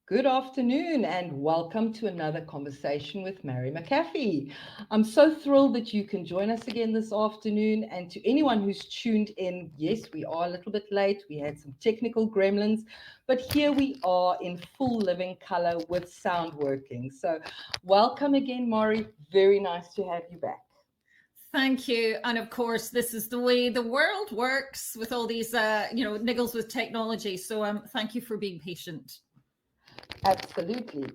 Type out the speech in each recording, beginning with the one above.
Good afternoon and welcome to another conversation with Mairi McHaffie. I'm so thrilled that you can join us again this afternoon. And to anyone who's tuned in, yes, we are a little bit late. We had some technical gremlins, but here we are in full living color with sound working. So welcome again, Mairi. Very nice to have you back. Thank you. And of course, this is the way the world works with all these, niggles with technology. So thank you for being patient. Absolutely.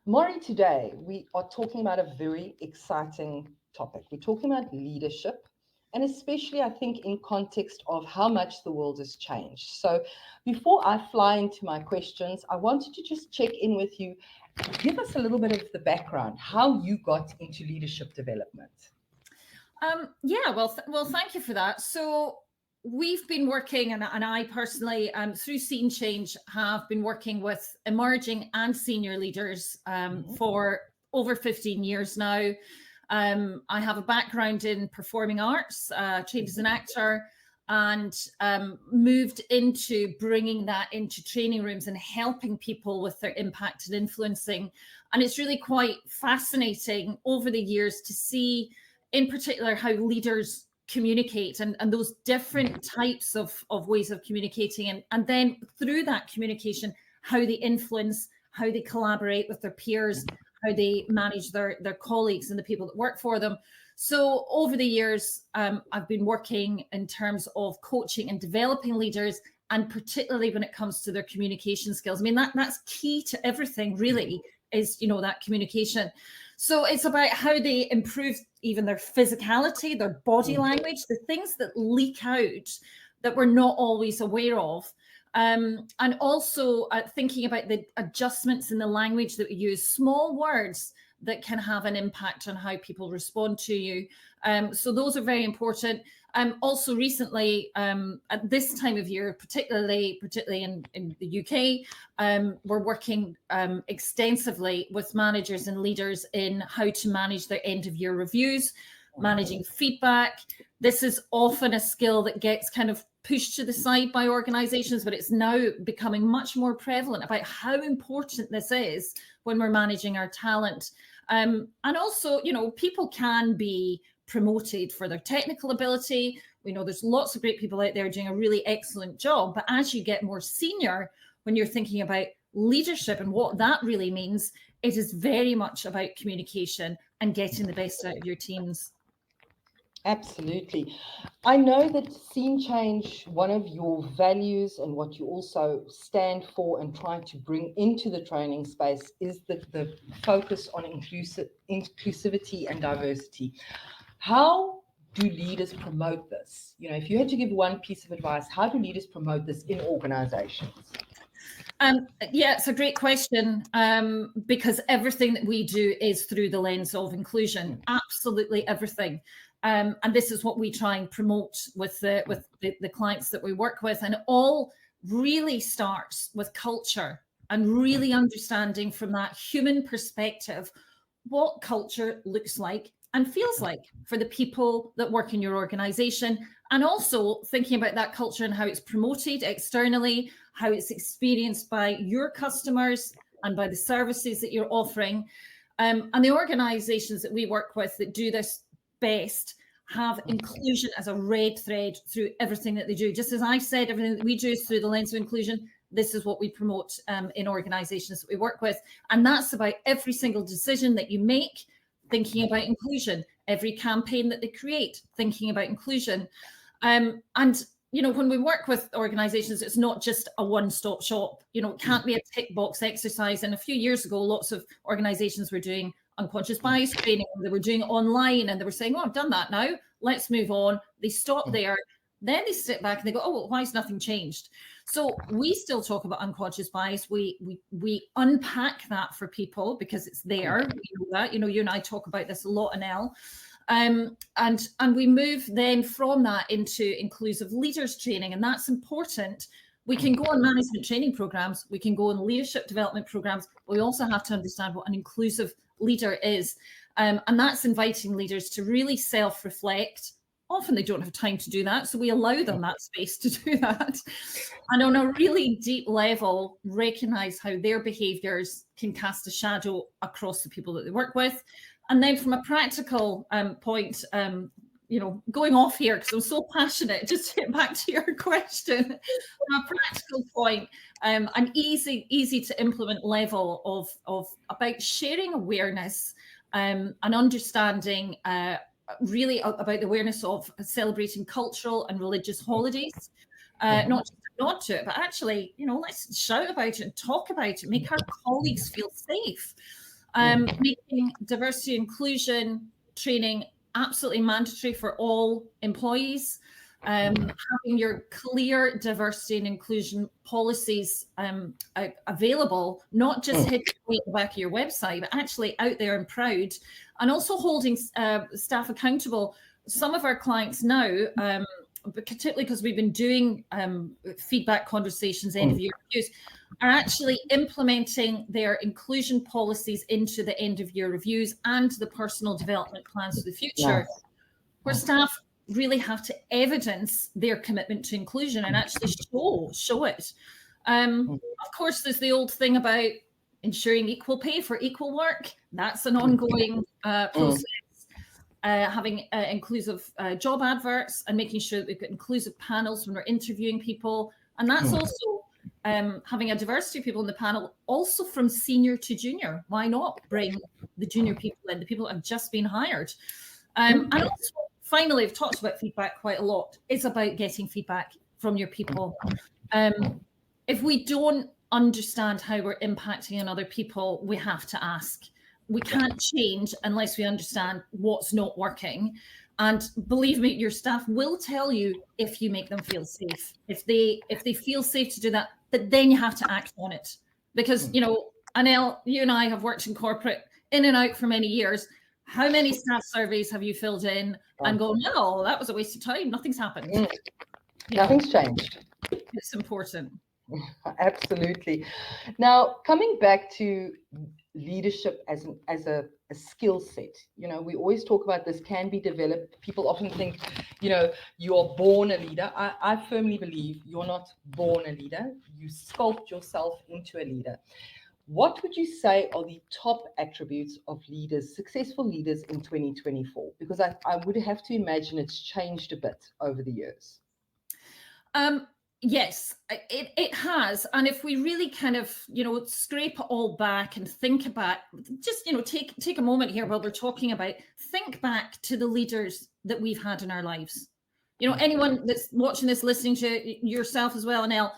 Maury, today we are talking about a very exciting topic. We're talking about leadership, and especially, I think, in context of how much the world has changed. So, before I fly into my questions, I wanted to just check in with you. Give us a little bit of the background, how you got into leadership development. Well, thank you for that. So we've been working, and I personally, through Scene Change, have been working with emerging and senior leaders for over 15 years now. I have a background in performing arts, trained as an actor, and moved into bringing that into training rooms and helping people with their impact and influencing. And it's really quite fascinating over the years to see, in particular, how leaders communicate and those different types of ways of communicating. And then through that communication, how they influence, how they collaborate with their peers, how they manage their colleagues and the people that work for them. So over the years, I've been working in terms of coaching and developing leaders, and particularly when it comes to their communication skills. I mean, that's key to everything, really, is, that communication. So it's about how they improve even their physicality, their body language, the things that leak out that we're not always aware of. And also thinking about the adjustments in the language that we use, small words that can have an impact on how people respond to you. So those are very important. Also recently, at this time of year, particularly in the UK, we're working extensively with managers and leaders in how to manage their end of year reviews, managing feedback. This is often a skill that gets kind of pushed to the side by organizations, but it's now becoming much more prevalent about how important this is when we're managing our talent. And also, people can be promoted for their technical ability. We know there's lots of great people out there doing a really excellent job, but as you get more senior, when you're thinking about leadership and what that really means, it is very much about communication and getting the best out of your teams. Absolutely. I know that Scene Change, one of your values and what you also stand for and try to bring into the training space is the focus on inclusivity and diversity. How do leaders promote this? If you had to give one piece of advice, how do leaders promote this in organizations? Yeah, it's a great question, because everything that we do is through the lens of inclusion, absolutely everything. And this is what we try and promote with the clients that we work with. And it all really starts with culture and really understanding from that human perspective what culture looks like and feels like for the people that work in your organization, and also thinking about that culture and how it's promoted externally, how it's experienced by your customers and by the services that you're offering. And the organizations that we work with that do this best have inclusion as a red thread through everything that they do. Just as I said, everything that we do is through the lens of inclusion. This is what we promote in organizations that we work with. And that's about every single decision that you make, thinking about inclusion, every campaign that they create, thinking about inclusion. And when we work with organizations, it's not just a one-stop shop. It can't be a tick box exercise. And a few years ago, lots of organizations were doing unconscious bias training. They were doing it online and they were saying, I've done that now. Let's move on. They stop there. Then they sit back and they go, well, why has nothing changed? So we still talk about unconscious bias. We unpack that for people because it's there. We know that. You and I talk about this a lot, Anel. And we move then from that into inclusive leaders training, and that's important. We can go on management training programs, we can go on leadership development programs, but we also have to understand what an inclusive leader is. And that's inviting leaders to really self-reflect often they don't have time to do that. So we allow them that space to do that. And on a really deep level, recognize how their behaviors can cast a shadow across the people that they work with. And then from a practical point, going off here because I'm so passionate, just to get back to your question, from a practical point, an easy to implement level of about sharing awareness and understanding really about the awareness of celebrating cultural and religious holidays, not just a nod to it, but actually, let's shout about it and talk about it, make our colleagues feel safe, making diversity inclusion training absolutely mandatory for all employees, having your clear diversity and inclusion policies available, not just hidden at the back of your website, but actually out there and proud, and also holding staff accountable. Some of our clients now, particularly because we've been doing feedback conversations, end of year reviews, are actually implementing their inclusion policies into the end of year reviews and the personal development plans for the future, where staff really have to evidence their commitment to inclusion and actually show it. Of course, there's the old thing about ensuring equal pay for equal work. That's an ongoing process. Having inclusive job adverts and making sure that we've got inclusive panels when we're interviewing people. And that's also having a diversity of people in the panel, also from senior to junior. Why not bring the junior people in, the people that have just been hired? And also, finally, I've talked about feedback quite a lot. It's about getting feedback from your people. If we don't understand how we're impacting on other people, we have to ask. We can't change unless we understand what's not working. And believe me, your staff will tell you if you make them feel safe. If they feel safe to do that, but then you have to act on it. Because, Anel, you and I have worked in corporate in and out for many years. How many staff surveys have you filled in and go, no, that was a waste of time. Nothing's happened. Nothing's changed. It's important. Absolutely. Now, coming back to leadership as a skill set, we always talk about this can be developed. People often think, you are born a leader. I firmly believe you're not born a leader. You sculpt yourself into a leader. What would you say are the top attributes of leaders, successful leaders in 2024? Because I would have to imagine it's changed a bit over the years. Yes, it has. And if we really kind of, scrape it all back and think about, just, take a moment here while we're talking about, think back to the leaders that we've had in our lives. Anyone that's watching this, listening to yourself as well, Anel,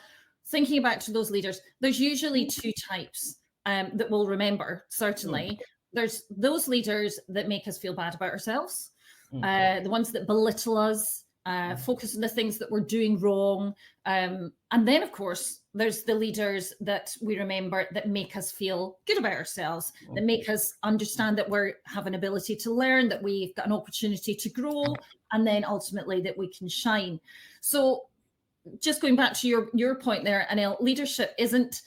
thinking back to those leaders, there's usually two types that we'll remember, certainly. There's those leaders that make us feel bad about ourselves, the ones that belittle us, focus on the things that we're doing wrong. And then, of course, there's the leaders that we remember that make us feel good about ourselves, that make us understand that we have an ability to learn, that we've got an opportunity to grow, and then ultimately that we can shine. So just going back to your point there, Anel, leadership isn't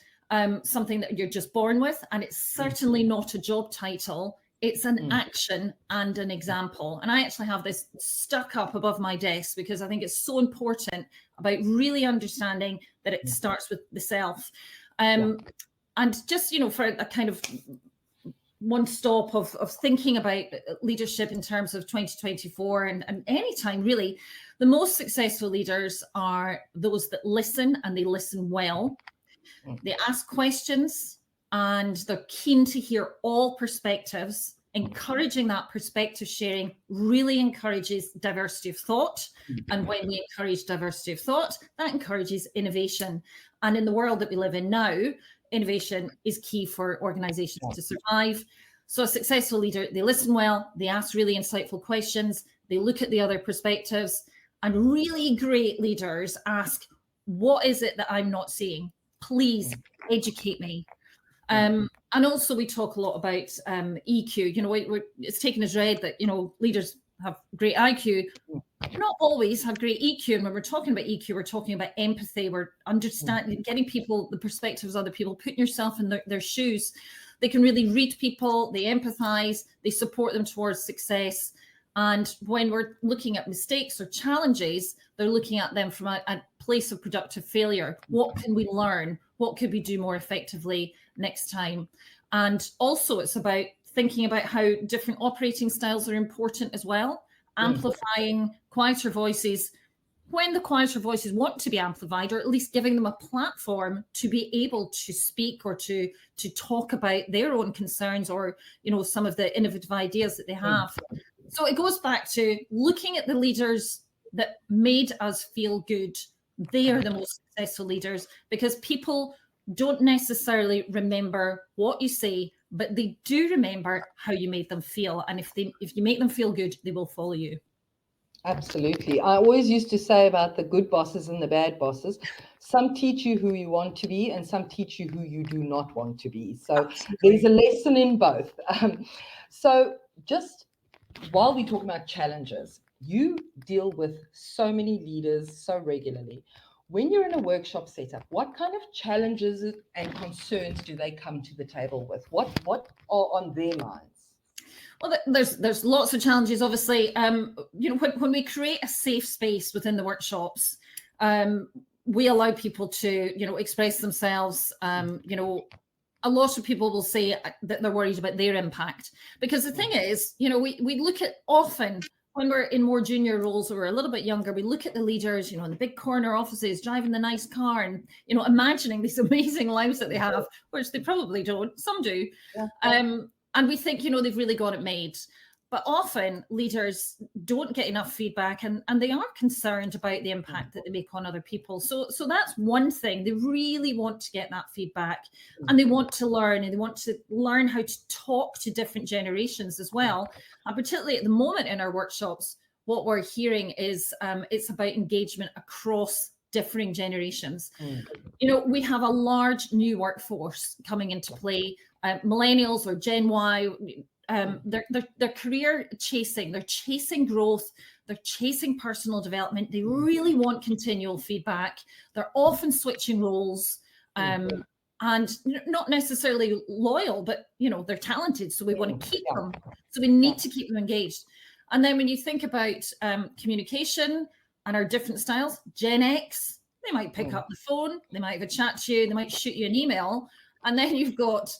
something that you're just born with, and it's certainly not a job title. It's an action and an example. And I actually have this stuck up above my desk because I think it's so important about really understanding that it starts with the self. And just, for a kind of one stop of thinking about leadership in terms of 2024 and any time really, the most successful leaders are those that listen, and they listen well. They ask questions, and they're keen to hear all perspectives. Encouraging that perspective sharing really encourages diversity of thought. And when we encourage diversity of thought, that encourages innovation. And in the world that we live in now, innovation is key for organizations to survive. So a successful leader, they listen well, they ask really insightful questions, they look at the other perspectives, and really great leaders ask, what is it that I'm not seeing? Please educate me. And also we talk a lot about EQ. It's taken as read that, leaders have great IQ, not always have great EQ. And when we're talking about EQ, we're talking about empathy. We're understanding, getting people, the perspectives of other people, putting yourself in their shoes. They can really read people, they empathize, they support them towards success. And when we're looking at mistakes or challenges, they're looking at them from a place of productive failure. What can we learn? What could we do more effectively next time? And also it's about thinking about how different operating styles are important as well, amplifying quieter voices when the quieter voices want to be amplified, or at least giving them a platform to be able to speak or to talk about their own concerns, or, you know, some of the innovative ideas that they have. So it goes back to looking at the leaders that made us feel good. They are the most successful leaders, because people don't necessarily remember what you say, but they do remember how you made them feel. And if you make them feel good, they will follow you. Absolutely. I always used to say about the good bosses and the bad bosses, some teach you who you want to be and some teach you who you do not want to be. So there's a lesson in both. So just while we talk about challenges, you deal with so many leaders so regularly. When you're in a workshop setup, what kind of challenges and concerns do they come to the table with? What are on their minds? Well, there's lots of challenges, obviously. You know, when we create a safe space within the workshops, we allow people to, you know, express themselves. You know, a lot of people will say that they're worried about their impact, because the thing is, you know, we look at often when we're in more junior roles or we're a little bit younger, we look at the leaders, you know, in the big corner offices, driving the nice car and, you know, imagining these amazing lives that they have, which they probably don't. Some do. And we think, you know, they've really got it made. But often leaders don't get enough feedback, and they are concerned about the impact that they make on other people. So that's one thing. They really want to get that feedback, and they want to learn, and they want to learn how to talk to different generations as well. And particularly at the moment in our workshops, what we're hearing is it's about engagement across differing generations. You know, we have a large new workforce coming into play. Millennials or Gen Y, they're career chasing, they're chasing growth, they're chasing personal development. They really want continual feedback. They're often switching roles, and not necessarily loyal, but, you know, they're talented, so we want to keep them. So we need to keep them engaged. And then when you think about communication and our different styles, Gen X, they might pick up the phone, they might have a chat to you, they might shoot you an email. And then you've got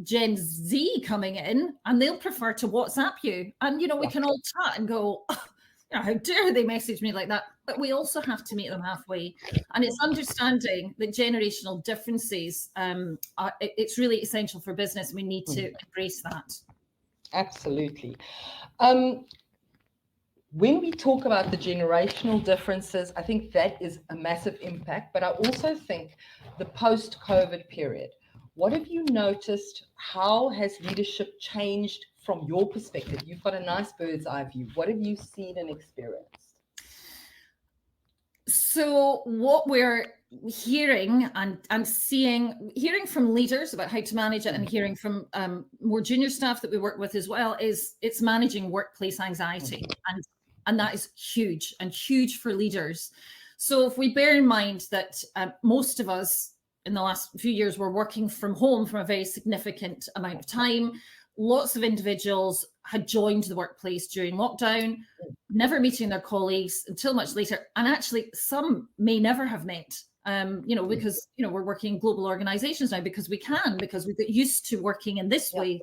Gen Z coming in, and they'll prefer to WhatsApp you. And, you know, we can all chat and go, oh, you know, how dare they message me like that? But we also have to meet them halfway. And it's understanding that generational differences, it's really essential for business. We need to embrace that. Absolutely. When we talk about the generational differences, I think that is a massive impact. But I also think the post-COVID period, what have you noticed? How has leadership changed from your perspective? You've got a nice bird's eye view. What have you seen and experienced? So what we're hearing and hearing from leaders about how to manage it, and hearing from more junior staff that we work with as well, is it's managing workplace anxiety. And that is huge, and huge for leaders. So if we bear in mind that most of us in the last few years were working from home for a very significant amount of time, lots of individuals had joined the workplace during lockdown, never meeting their colleagues until much later. And actually, some may never have met, you know, because, you know, we're working in global organizations now because we get used to working in this way.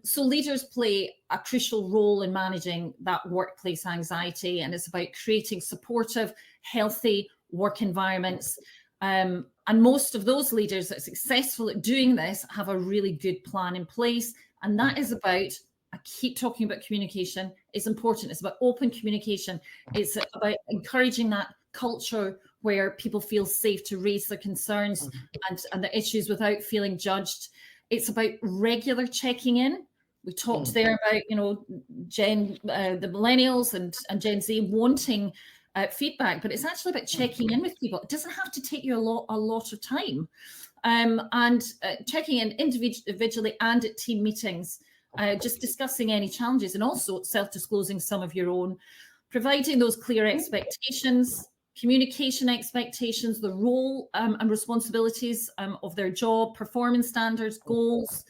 So leaders play a crucial role in managing that workplace anxiety, and it's about creating supportive, healthy work environments. And most of those leaders that are successful at doing this have a really good plan in place. And that is about, I keep talking about communication. It's important. It's about open communication. It's about encouraging that culture where people feel safe to raise their concerns and their issues without feeling judged. It's about regular checking in. We talked there about, you know, the millennials and Gen Z wanting feedback, but it's actually about checking in with people. It doesn't have to take you a lot of time, and checking in individually and at team meetings, just discussing any challenges, and also self-disclosing some of your own, providing those clear expectations, communication expectations, the role and responsibilities of their job, performance standards, goals,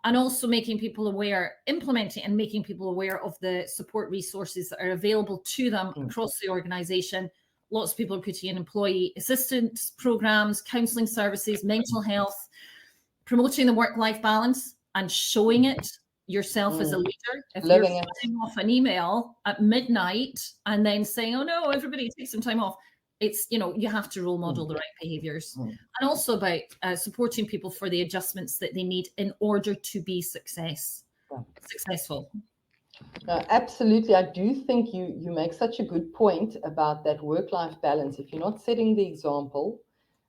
and also making people aware, implementing and making people aware of the support resources that are available to them across the organization. Lots of people are putting in employee assistance programs, counseling services, mental health, promoting the work-life balance and showing it yourself as a leader. If Living you're it. firing off an email at midnight and then saying, oh no, everybody take some time off, it's, you know, you have to role model the right behaviors. And also about supporting people for the adjustments that they need in order to be successful. No, absolutely. I do think you make such a good point about that work-life balance. If you're not setting the example,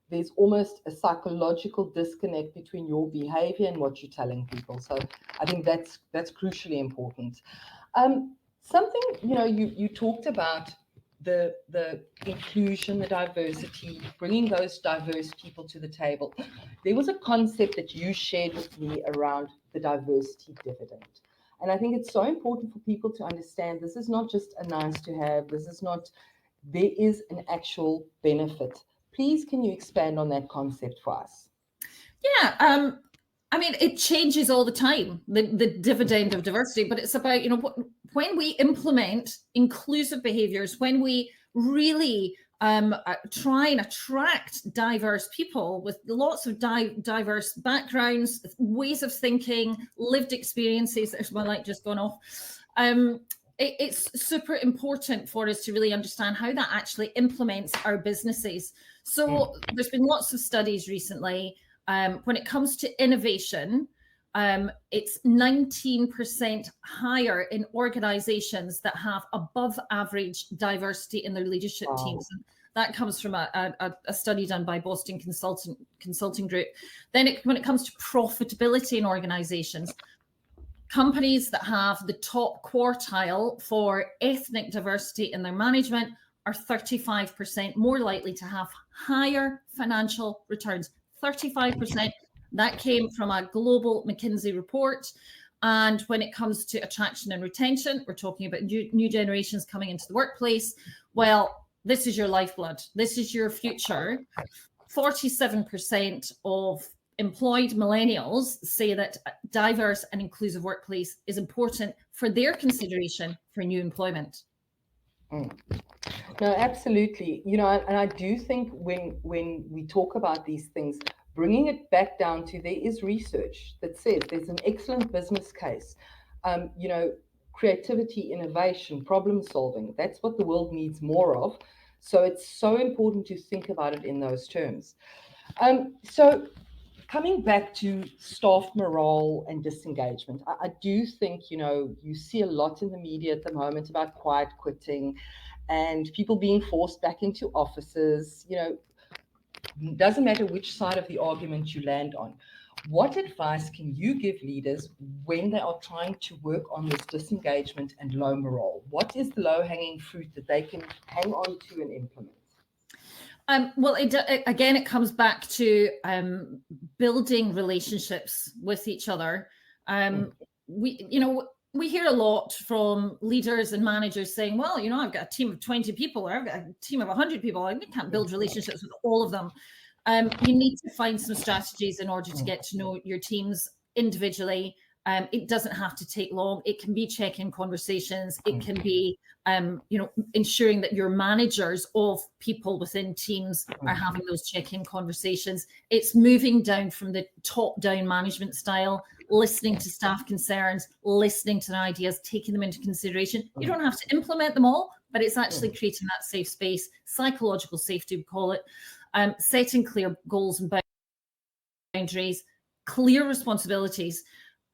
there's almost a psychological disconnect between your behavior and what you're telling people. So I think that's crucially important. Something, you know, you talked about the inclusion, the diversity, bringing those diverse people to the table. There was a concept that you shared with me around the diversity dividend. And I think it's so important for people to understand this is not just a nice to have, this is not, there is an actual benefit. Please, can you expand on that concept for us? Yeah, I mean, it changes all the time, the dividend of diversity, but it's about, you know, when we implement inclusive behaviors, when we really try and attract diverse people with lots of diverse backgrounds, ways of thinking, lived experiences. There's my light just gone off. It's super important for us to really understand how that actually implements our businesses. So there's been lots of studies recently. When it comes to innovation, it's 19% higher in organizations that have above average diversity in their leadership teams. And that comes from a study done by Boston Consulting Group. Then when it comes to profitability in organizations, companies that have the top quartile for ethnic diversity in their management are 35% more likely to have higher financial returns. 35%. That came from a global McKinsey report. And when it comes to attraction and retention, we're talking about new generations coming into the workplace. Well, this is your lifeblood. This is your future. 47% of employed millennials say that a diverse and inclusive workplace is important for their consideration for new employment. No, absolutely. You know, and I do think when we talk about these things, bringing it back down to there is research that says there's an excellent business case. You know, creativity, innovation, problem solving. That's what the world needs more of. So it's so important to think about it in those terms. So coming back to staff morale and disengagement, I do think, you know, you see a lot in the media at the moment about quiet quitting and people being forced back into offices. You know, doesn't matter which side of the argument you land on. What advice can you give leaders when they are trying to work on this disengagement and low morale? What is the low-hanging fruit that they can hang on to and implement? Well, again, it comes back to building relationships with each other. We hear a lot from leaders and managers saying, well, you know, I've got a team of 20 people, or I've got a team of 100 people. I can't build relationships with all of them. You need to find some strategies in order to get to know your teams individually. It doesn't have to take long. It can be check-in conversations. It can be, ensuring that your managers of people within teams are having those check-in conversations. It's moving down from the top-down management style, listening to staff concerns, listening to their ideas, taking them into consideration. You don't have to implement them all, but it's actually creating that safe space, psychological safety, we call it, setting clear goals and boundaries, clear responsibilities.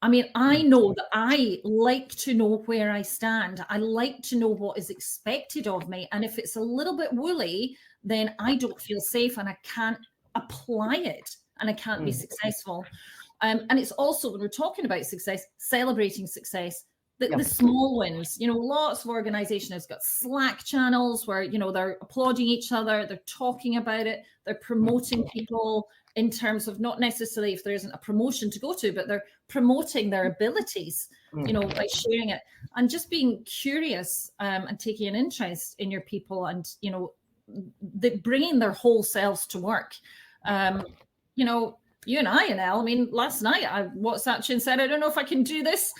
I mean, I know that I like to know where I stand. I like to know what is expected of me. And if it's a little bit woolly, then I don't feel safe and I can't apply it and I can't be successful. And it's also, when we're talking about success, celebrating success, the small wins. You know, lots of organizations have got Slack channels where, you know, they're applauding each other, they're talking about it, they're promoting people in terms of not necessarily if there isn't a promotion to go to, but they're promoting their abilities, you know, by sharing it and just being curious and taking an interest in your people and, you know, bringing their whole selves to work. You know, you and I, Anel, I mean, last night I WhatsApped you and said, I don't know if I can do this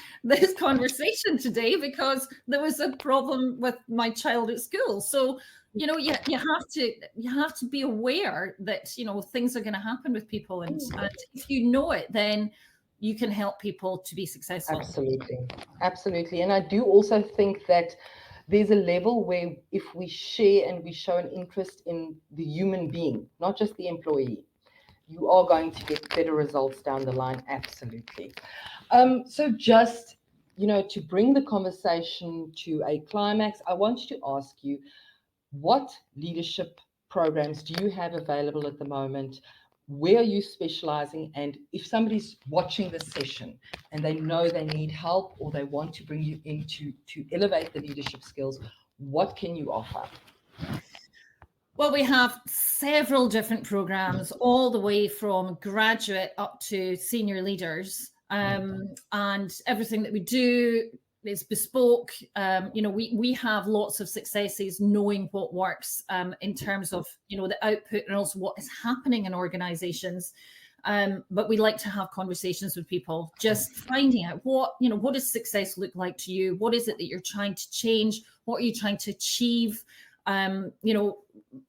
conversation today because there was a problem with my child at school. So, you know, you have to be aware that, you know, things are going to happen with people. And if you know it, then you can help people to be successful. Absolutely. Absolutely. And I do also think that there's a level where if we share and we show an interest in the human being, not just the employee, you are going to get better results down the line. Absolutely. So just, you know, to bring the conversation to a climax, I want to ask you, what leadership programs do you have available at the moment? Where are you specializing? And if somebody's watching this session and they know they need help or they want to bring you in to elevate the leadership skills, what can you offer? Well, we have several different programs, all the way from graduate up to senior leaders. And everything that we do is bespoke. You know, we have lots of successes knowing what works in terms of, you know, the output and also what is happening in organizations. But we like to have conversations with people, just finding out what does success look like to you? What is it that you're trying to change? What are you trying to achieve? You know,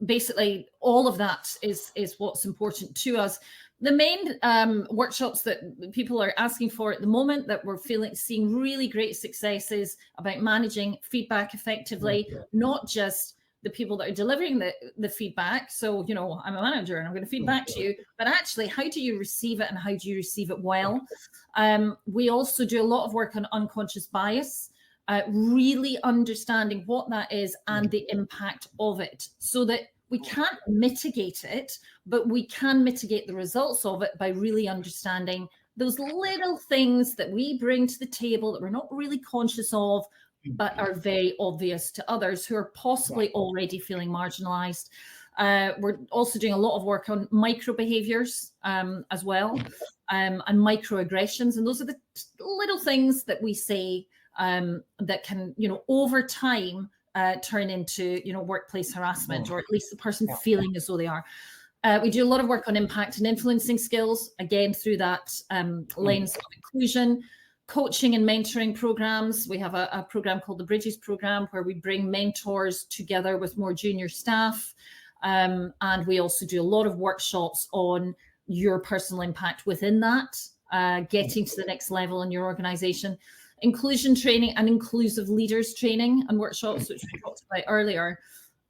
basically all of that is what's important to us. The main workshops that people are asking for at the moment that we're seeing really great successes about managing feedback effectively, not just the people that are delivering the feedback. So, you know, I'm a manager and I'm going to feed back to you, but actually, how do you receive it and how do you receive it well? We also do a lot of work on unconscious bias. Really understanding what that is and the impact of it, so that we can't mitigate it, but we can mitigate the results of it by really understanding those little things that we bring to the table that we're not really conscious of, but are very obvious to others who are possibly already feeling marginalized. We're also doing a lot of work on micro behaviors as well, and microaggressions. And those are the little things that we say that can, you know, over time turn into, you know, workplace harassment, or at least the person feeling as though they are. We do a lot of work on impact and influencing skills, again, through that lens of inclusion. Coaching and mentoring programs. We have a program called the Bridges program, where we bring mentors together with more junior staff. And we also do a lot of workshops on your personal impact within that, getting to the next level in your organization. Inclusion training and inclusive leaders training and workshops, which we talked about earlier.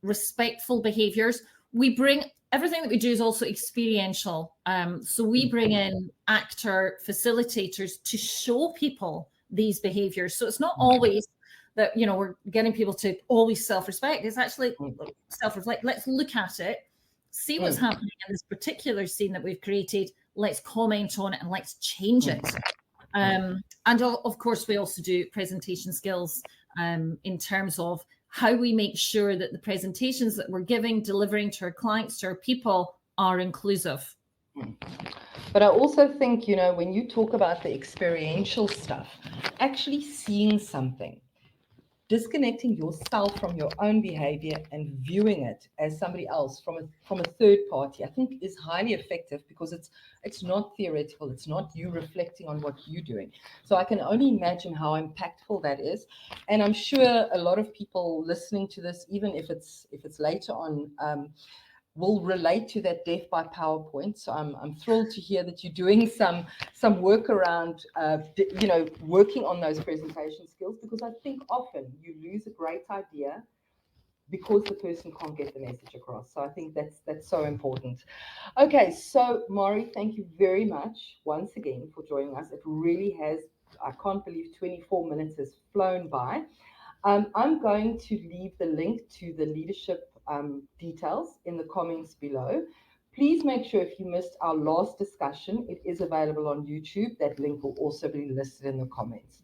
Respectful behaviors. We bring everything that we do is also experiential. So we bring in actor facilitators to show people these behaviors. So it's not always that, you know, we're getting people to always self-respect. It's actually self-reflect. Let's look at it, see what's happening in this particular scene that we've created. Let's comment on it and let's change it. And of course, we also do presentation skills in terms of how we make sure that the presentations that we're giving, delivering to our clients, to our people, are inclusive. But I also think, you know, when you talk about the experiential stuff, actually seeing something, disconnecting yourself from your own behavior and viewing it as somebody else from a third party, I think is highly effective, because it's not theoretical. It's not you reflecting on what you're doing. So I can only imagine how impactful that is. And I'm sure a lot of people listening to this, even if it's later on, will relate to that death by PowerPoint. So I'm thrilled to hear that you're doing some work around, you know, working on those presentation skills, because I think often you lose a great idea because the person can't get the message across. So I think that's so important. Okay, so Mairi, thank you very much once again for joining us. It really has, I can't believe 24 minutes has flown by. I'm going to leave the link to the leadership details in the comments below. Please make sure, if you missed our last discussion, it is available on YouTube. That link will also be listed in the comments.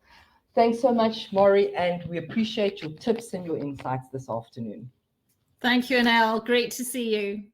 Thanks so much, Mairi, and we appreciate your tips and your insights this afternoon. Thank you, Anel. Great to see you.